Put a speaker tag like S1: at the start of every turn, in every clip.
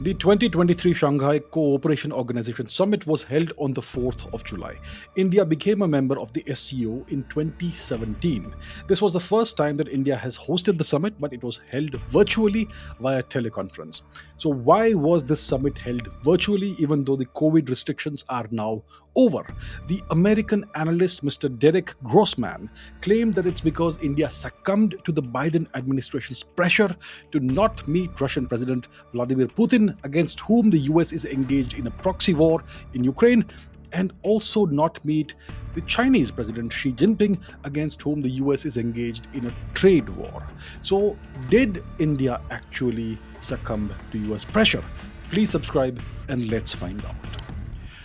S1: The 2023 Shanghai Cooperation Organization Summit was held on the 4th of July. India became a member of the SCO in 2017. This was the first time that India has hosted the summit, but it was held virtually via teleconference. So, why was this summit held virtually even though the COVID restrictions are now over? The American analyst Mr. Derek Grossman claimed that it's because India succumbed to the Biden administration's pressure to not meet Russian President Vladimir Putin, against whom the US is engaged in a proxy war in Ukraine, and also not meet the Chinese President Xi Jinping, against whom the US is engaged in a trade war. So, did India actually succumb to US pressure? Please subscribe and let's find out.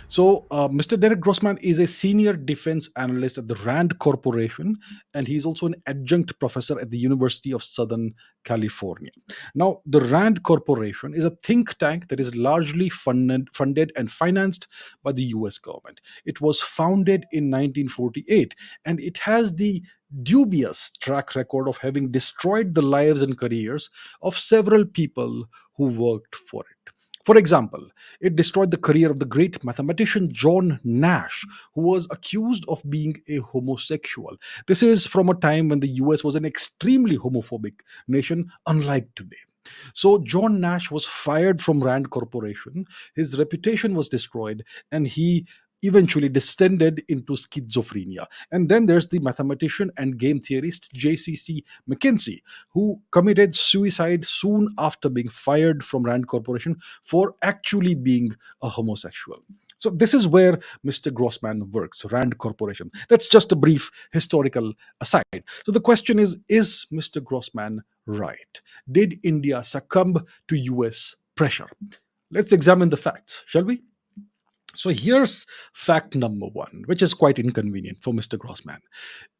S1: So, Mr. Derek Grossman is a senior defense analyst at the RAND Corporation, and he's also an adjunct professor at the University of Southern California. Now, the RAND Corporation is a think tank that is largely funded and financed by the US government. It was founded in 1948, and it has the dubious track record of having destroyed the lives and careers of several people who worked for it. For example, it destroyed the career of the great mathematician John Nash, who was accused of being a homosexual. This is from a time when the US was an extremely homophobic nation, unlike today. So, John Nash was fired from Rand Corporation, his reputation was destroyed, and he eventually descended into schizophrenia. And then there's the mathematician and game theorist JCC McKinsey, who committed suicide soon after being fired from Rand Corporation for actually being a homosexual. So this is where Mr. Grossman works, Rand Corporation. That's just a brief historical aside. So the question is Mr. Grossman right? Did India succumb to US pressure? Let's examine the facts, shall we? So here's fact number one, which is quite inconvenient for Mr. Grossman.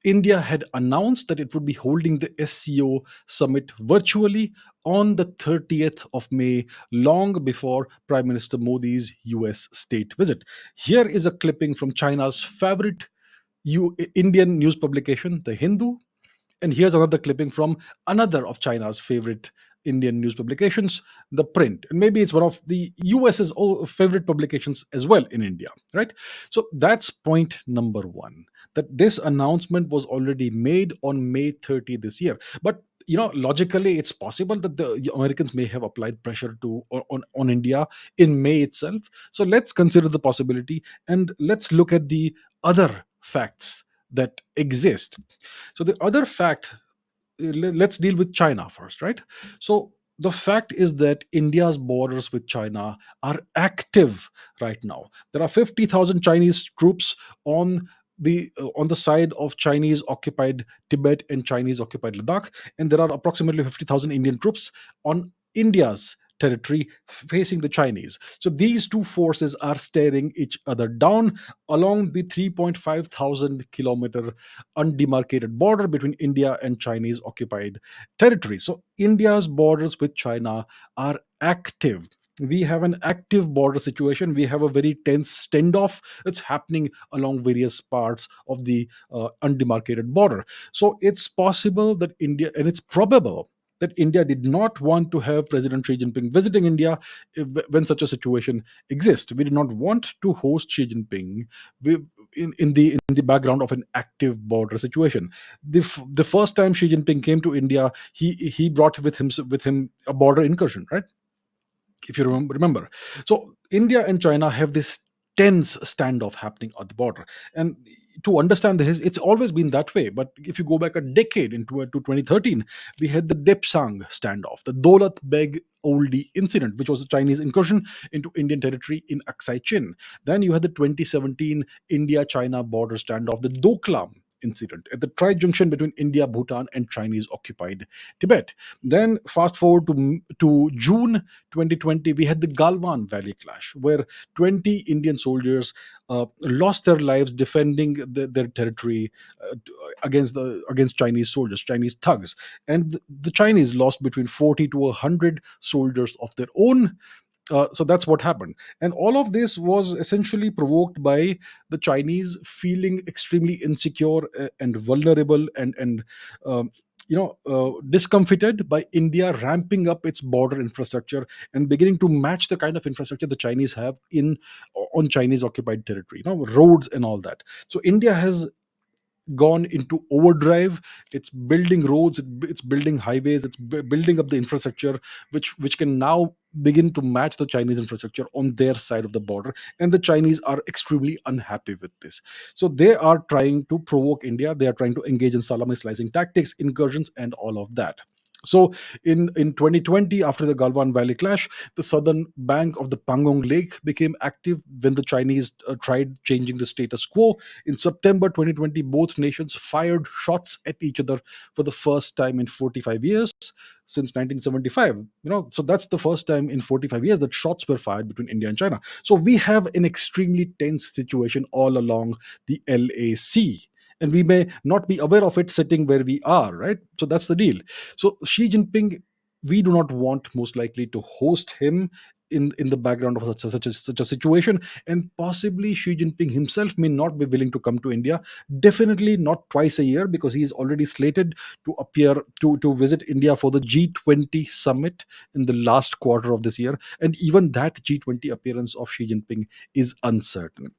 S1: India had announced that it would be holding the SCO summit virtually on the 30th of May, long before Prime Minister Modi's US state visit. Here is a clipping from China's favorite Indian news publication, The Hindu. And here's another clipping from another of China's favorite Indian news publications, The Print. And maybe it's one of the US's favorite publications as well in India, right? So that's point number one, that this announcement was already made on May 30 this year. But logically, it's possible that the Americans may have applied pressure on India in May itself. So let's consider the possibility and let's look at the other facts that exist. So the other fact, let's deal with China first, right? So the fact is that India's borders with China are active right now. There are 50,000 Chinese troops on the side of Chinese occupied Tibet and Chinese occupied Ladakh, and there are approximately 50,000 Indian troops on India's territory facing the Chinese. So these two forces are staring each other down along the 3.5 thousand kilometer undemarcated border between India and Chinese occupied territory. So India's borders with China are active. We have an active border situation. We have a very tense standoff that's happening along various parts of the undemarcated border. So it's possible that India, and it's probable that India did not want to have President Xi Jinping visiting India when such a situation exists. We did not want to host Xi Jinping in the background of an active border situation. The first time Xi Jinping came to India, he brought with him a border incursion, right? If you remember. So India and China have this tense standoff happening at the border. And to understand this, it's always been that way. But if you go back a decade to 2013, we had the Depsang standoff, the Daulat Beg Oldie incident, which was a Chinese incursion into Indian territory in Aksai Chin. Then you had the 2017 India-China border standoff, the Doklam incident at the tri-junction between India, Bhutan, and Chinese occupied Tibet. Then fast forward to June 2020, we had the Galwan Valley clash, where 20 Indian soldiers lost their lives defending their territory against Chinese soldiers, Chinese thugs, and the Chinese lost between 40 to 100 soldiers of their own. So that's what happened. And all of this was essentially provoked by the Chinese feeling extremely insecure and vulnerable and discomfited by India ramping up its border infrastructure and beginning to match the kind of infrastructure the Chinese have in on Chinese occupied territory, roads and all that. So India has gone into overdrive. It's building roads, it's building highways, it's building up the infrastructure which can now begin to match the Chinese infrastructure on their side of the border, and the Chinese are extremely unhappy with this. So they are trying to provoke India, they are trying to engage in salami slicing tactics, incursions and all of that. So in 2020, after the Galwan Valley clash, the southern bank of the Pangong Lake became active when the Chinese tried changing the status quo. In September 2020, both nations fired shots at each other for the first time in 45 years since 1975. So that's the first time in 45 years that shots were fired between India and China. So we have an extremely tense situation all along the LAC. And we may not be aware of it sitting where we are, right? So that's the deal. So Xi Jinping, we do not want most likely to host him in the background of such a situation, and possibly Xi Jinping himself may not be willing to come to India. Definitely not twice a year, because he is already slated to appear to visit India for the G20 summit in the last quarter of this year, and even that G20 appearance of Xi Jinping is uncertain.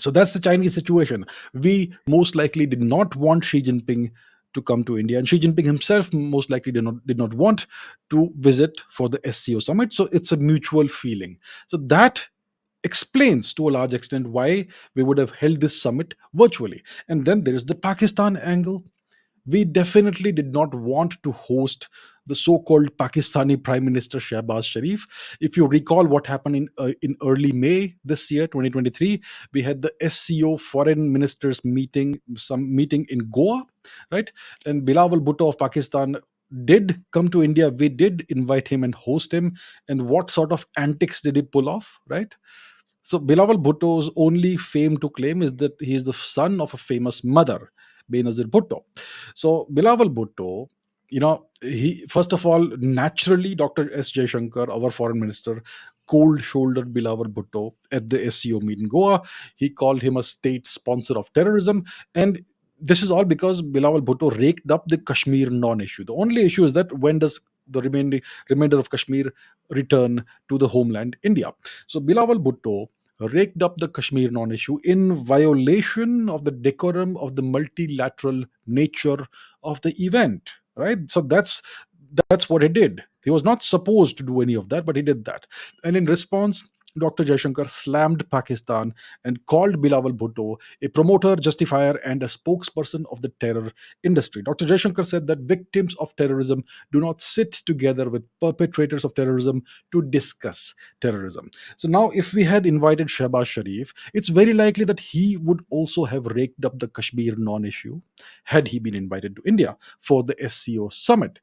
S1: So that's the Chinese situation. We most likely did not want Xi Jinping to come to India, and Xi Jinping himself most likely did not want to visit for the SCO summit. So it's a mutual feeling. So that explains to a large extent why we would have held this summit virtually. And then there is the Pakistan angle. We definitely did not want to host the so-called Pakistani Prime Minister Shehbaz Sharif. If you recall what happened in early May this year, 2023, we had the SCO Foreign Ministers meeting, some meeting in Goa, right? And Bilawal Bhutto of Pakistan did come to India. We did invite him and host him. And what sort of antics did he pull off, right? So Bilawal Bhutto's only fame to claim is that he is the son of a famous mother, Benazir Bhutto. So Bilawal Bhutto, he first of all, naturally, Dr. S. Jaishankar, our foreign minister, cold-shouldered Bilawal Bhutto at the SCO meet in Goa. He called him a state sponsor of terrorism, and this is all because Bilawal Bhutto raked up the Kashmir non-issue. The only issue is that when does the remainder of Kashmir return to the homeland, India? So Bilawal Bhutto raked up the Kashmir non issue in violation of the decorum of the multilateral nature of the event, right? So that's what he did. He was not supposed to do any of that, but he did that. And in response, Dr. Jaishankar slammed Pakistan and called Bilawal Bhutto a promoter, justifier, and a spokesperson of the terror industry. Dr. Jaishankar said that victims of terrorism do not sit together with perpetrators of terrorism to discuss terrorism. So now, if we had invited Shehbaz Sharif, it's very likely that he would also have raked up the Kashmir non issue had he been invited to India for the SCO summit.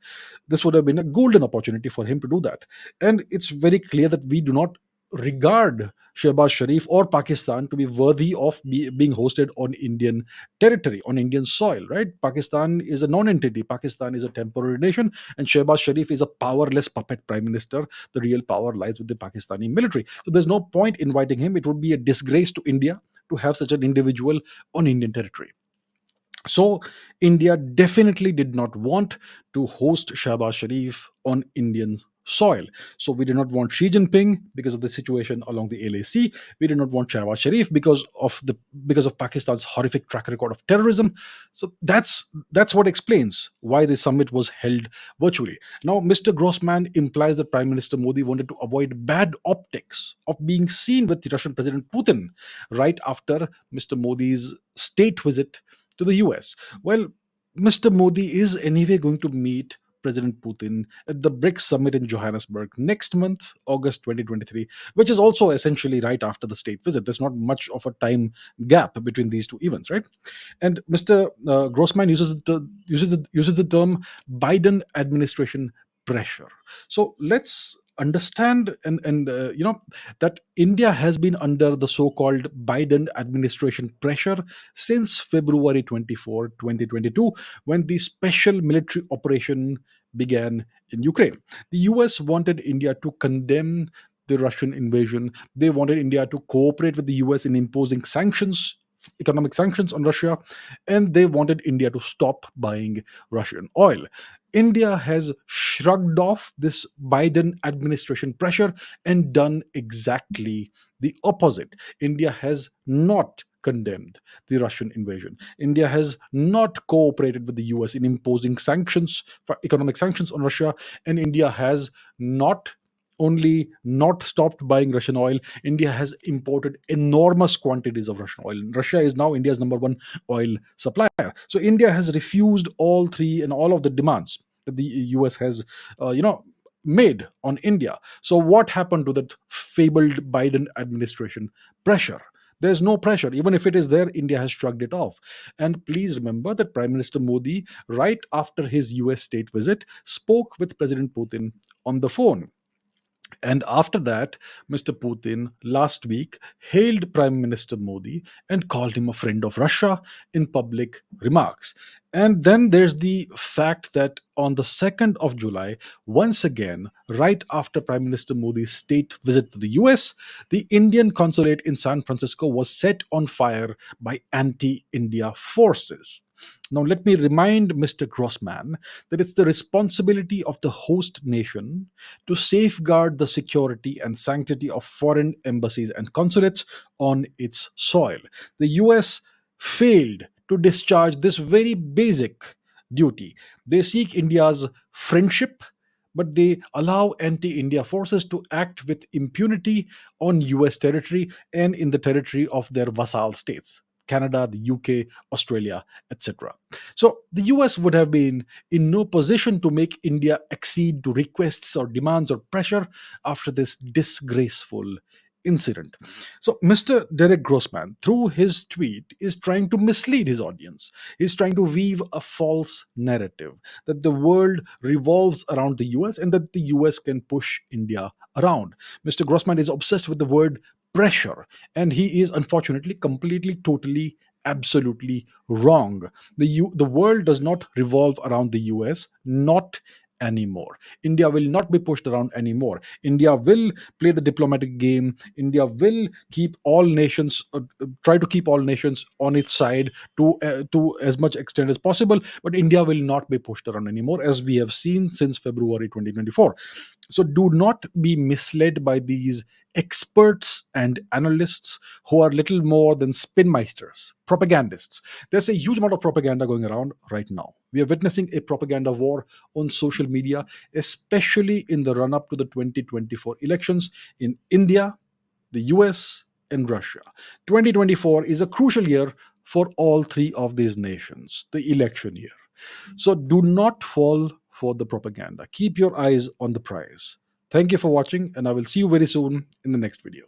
S1: This would have been a golden opportunity for him to do that. And it's very clear that we do not regard Shehbaz Sharif or Pakistan to be worthy of being hosted on Indian territory, on Indian soil, right? Pakistan is a non entity, Pakistan is a temporary nation, and Shehbaz Sharif is a powerless puppet prime minister. The real power lies with the Pakistani military. So there's no point inviting him. It would be a disgrace to India to have such an individual on Indian territory. So India definitely did not want to host Shahbaz Sharif on Indian soil. So we did not want Xi Jinping because of the situation along the LAC. We did not want Shahbaz Sharif because of Pakistan's horrific track record of terrorism. So that's what explains why the summit was held virtually. Now, Mr. Grossman implies that Prime Minister Modi wanted to avoid bad optics of being seen with Russian President Putin right after Mr. Modi's state visit to the US. Well, Mr. Modi is anyway going to meet President Putin at the BRICS summit in Johannesburg next month, August 2023, which is also essentially right after the state visit. There's not much of a time gap between these two events, right? And Mr. Grossman uses the term Biden administration pressure. So let's understand and that India has been under the so-called Biden administration pressure since February 24, 2022, when the special military operation began in Ukraine. The US wanted India to condemn the Russian invasion. They wanted India to cooperate with the US in imposing sanctions economic sanctions on Russia, and they wanted India to stop buying Russian oil. India has shrugged off this Biden administration pressure and done exactly the opposite. India has not condemned the Russian invasion. India has not cooperated with the US in imposing sanctions, for economic sanctions on Russia, and India has not only not stopped buying Russian oil, India has imported enormous quantities of Russian oil. Russia is now India's number one oil supplier. So India has refused all three and all of the demands that the US has, made on India. So what happened to that fabled Biden administration pressure? There's no pressure. Even if it is there, India has shrugged it off. And please remember that Prime Minister Modi, right after his US state visit, spoke with President Putin on the phone. And after that, Mr. Putin last week hailed Prime Minister Modi and called him a friend of Russia in public remarks. And then there's the fact that on the 2nd of July, once again, right after Prime Minister Modi's state visit to the US, the Indian consulate in San Francisco was set on fire by anti India forces. Now, let me remind Mr. Grossman that it's the responsibility of the host nation to safeguard the security and sanctity of foreign embassies and consulates on its soil. The US failed to discharge this very basic duty. They seek India's friendship, but they allow anti India forces to act with impunity on US territory and in the territory of their vassal states. Canada, the UK, Australia, etc. So the US would have been in no position to make India accede to requests or demands or pressure after this disgraceful incident. So Mr. Derek Grossman, through his tweet, is trying to mislead his audience. He's trying to weave a false narrative that the world revolves around the US and that the US can push India around. Mr. Grossman is obsessed with the word pressure, and he is unfortunately completely, totally, absolutely wrong. The world does not revolve around the US, not anymore. India will not be pushed around anymore. India will play the diplomatic game. India will keep all nations, try to keep all nations on its side to as much extent as possible. But India will not be pushed around anymore, as we have seen since February 2024. So do not be misled by these experts and analysts who are little more than spinmeisters, propagandists. There's a huge amount of propaganda going around right now. We are witnessing a propaganda war on social media, especially in the run up to the 2024 elections in India, the US, and Russia. 2024 is a crucial year for all three of these nations, the election year. So do not fall for the propaganda. Keep your eyes on the prize. Thank you for watching, and I will see you very soon in the next video.